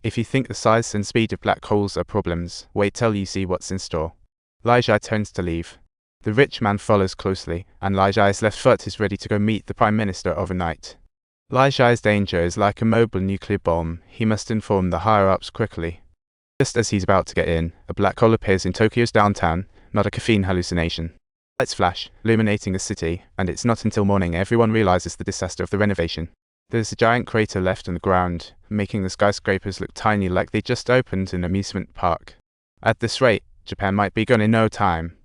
If you think the size and speed of black holes are problems, wait till you see what's in store. Li Jia turns to leave. The rich man follows closely, and Li Jia's left foot is ready to go meet the Prime Minister overnight. Li Jia's danger is like a mobile nuclear bomb. He must inform the higher-ups quickly. Just as he's about to get in, a black hole appears in Tokyo's downtown, not a caffeine hallucination. Lights flash, illuminating the city, and it's not until morning everyone realizes the disaster of the renovation. There's a giant crater left on the ground, making the skyscrapers look tiny like they just opened an amusement park. At this rate, Japan might be gone in no time.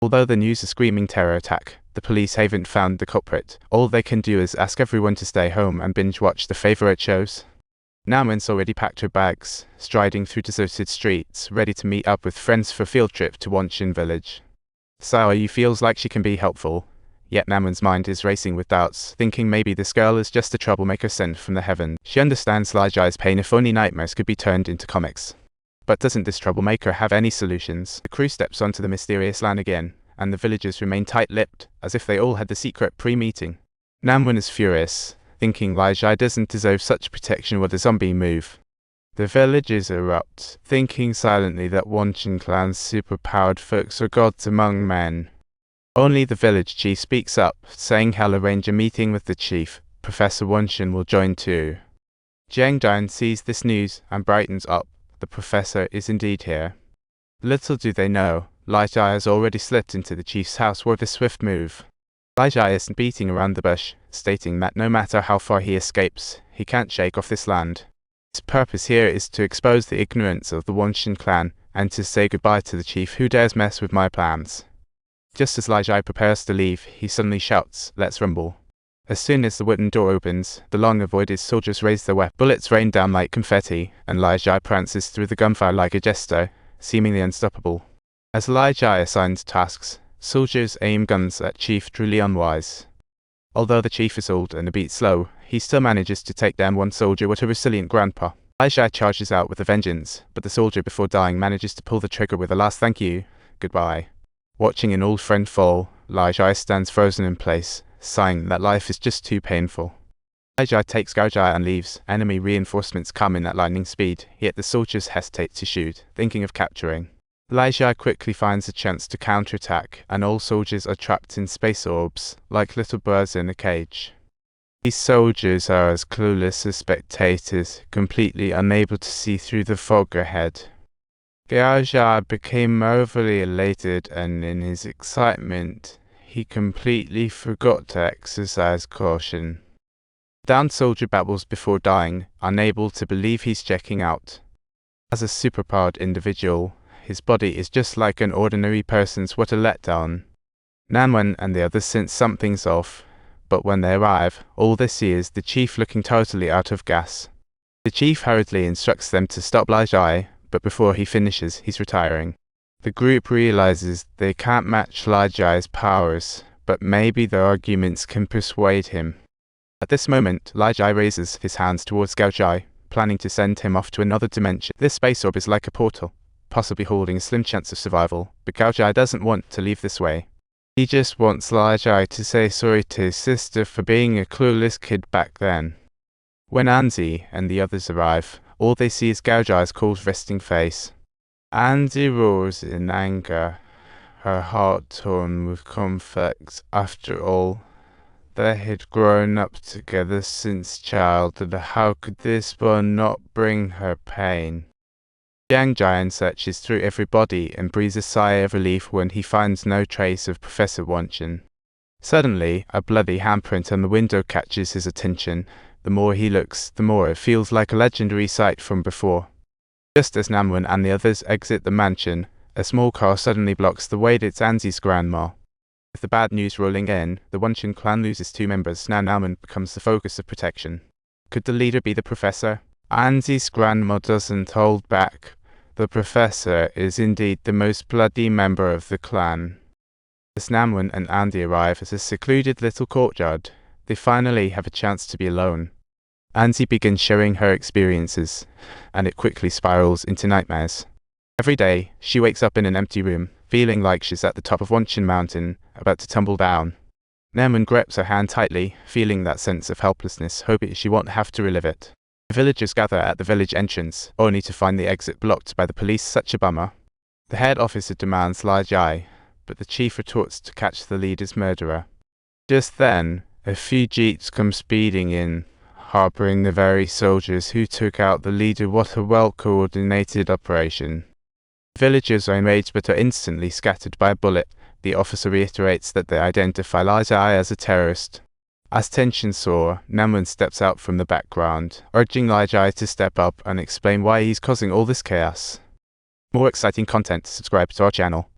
Although the news is screaming terror attack, the police haven't found the culprit. All they can do is ask everyone to stay home and binge-watch their favorite shows. Namon's already packed her bags, striding through deserted streets, ready to meet up with friends for a field trip to Wanshen village. Saoyu feels like she can be helpful, yet Namon's mind is racing with doubts, thinking maybe this girl is just a troublemaker sent from the heavens. She understands Li Jia's pain if only nightmares could be turned into comics. But doesn't this troublemaker have any solutions? The crew steps onto the mysterious land again, and the villagers remain tight-lipped, as if they all had the secret pre-meeting. Namon is furious, thinking Li Jia doesn't deserve such protection with a zombie move. The villagers erupt, thinking silently that Wanshen clan's superpowered folks are gods among men. Only the village chief speaks up, saying he'll arrange a meeting with the chief. Professor Wanshen will join too. Jiang Jian sees this news and brightens up. The professor is indeed here. Little do they know, Li Jia has already slipped into the chief's house with a swift move. Li Jia isn't beating around the bush, stating that no matter how far he escapes, he can't shake off this land. His purpose here is to expose the ignorance of the Wanshen clan and to say goodbye to the chief who dares mess with my plans. Just as Li Jia prepares to leave, he suddenly shouts, "Let's rumble." As soon as the wooden door opens, the long-avoided soldiers raise their weapons. Bullets rain down like confetti, and Li Jia prances through the gunfire like a jester, seemingly unstoppable. As Li Jia assigns tasks, soldiers aim guns at Chief truly unwise. Although the chief is old and a bit slow, he still manages to take down one soldier with a resilient grandpa. Li Jia charges out with a vengeance, but the soldier before dying manages to pull the trigger with a last thank you, goodbye. Watching an old friend fall, Li Jia stands frozen in place, sighing that life is just too painful. Li Jia takes Gao Jia and leaves. Enemy reinforcements come in at lightning speed, yet the soldiers hesitate to shoot, thinking of capturing. Li Jia quickly finds a chance to counterattack, and all soldiers are trapped in space orbs, like little birds in a cage. These soldiers are as clueless as spectators, completely unable to see through the fog ahead. Gao Jia became overly elated, and in his excitement, he completely forgot to exercise caution. The downed soldier babbles before dying, unable to believe he's checking out. As a superpowered individual, his body is just like an ordinary person's. What a letdown. Nanwen and the others sense something's off, but when they arrive, all they see is the chief looking totally out of gas. The chief hurriedly instructs them to stop Li Jia, but before he finishes, he's retiring. The group realizes they can't match Li Jia's powers, but maybe their arguments can persuade him. At this moment, Li Jia raises his hands towards Gao Jia, planning to send him off to another dimension. This space orb is like a portal, possibly holding a slim chance of survival, but Gao Jia doesn't want to leave this way. He just wants Li Jia to say sorry to his sister for being a clueless kid back then. When Anzi and the others arrive, all they see is Gao Jia's cold resting face. Anzi roars in anger, her heart torn with conflict. After all, they had grown up together since childhood. How could this bond not bring her pain? Jiang Jian searches through everybody and breathes a sigh of relief when he finds no trace of Professor Wanshen. Suddenly, a bloody handprint on the window catches his attention. The more he looks, the more it feels like a legendary sight from before. Just as Namwen and the others exit the mansion, a small car suddenly blocks the way. It's Anzi's grandma. With the bad news rolling in, the Wanshen clan loses 2 members. Now Namwen becomes the focus of protection. Could the leader be the professor? Anzi's grandma doesn't hold back. The professor is indeed the most bloody member of the clan. As Namwen and Andy arrive at a secluded little courtyard, they finally have a chance to be alone. Anzi begins sharing her experiences, and it quickly spirals into nightmares. Every day, she wakes up in an empty room, feeling like she's at the top of Wanshen Mountain, about to tumble down. Namwen grips her hand tightly, feeling that sense of helplessness, hoping she won't have to relive it. The villagers gather at the village entrance, only to find the exit blocked by the police. Such a bummer. The head officer demands Lai Jai, but the chief retorts to catch the leader's murderer. Just then, a few jeeps come speeding in, harboring the very soldiers who took out the leader. What a well-coordinated operation. The villagers are enraged but are instantly scattered by a bullet. The officer reiterates that they identify Lai Jai as a terrorist. As tensions soar, Namun steps out from the background, urging Lai Jai to step up and explain why he's causing all this chaos. More exciting content, subscribe to our channel.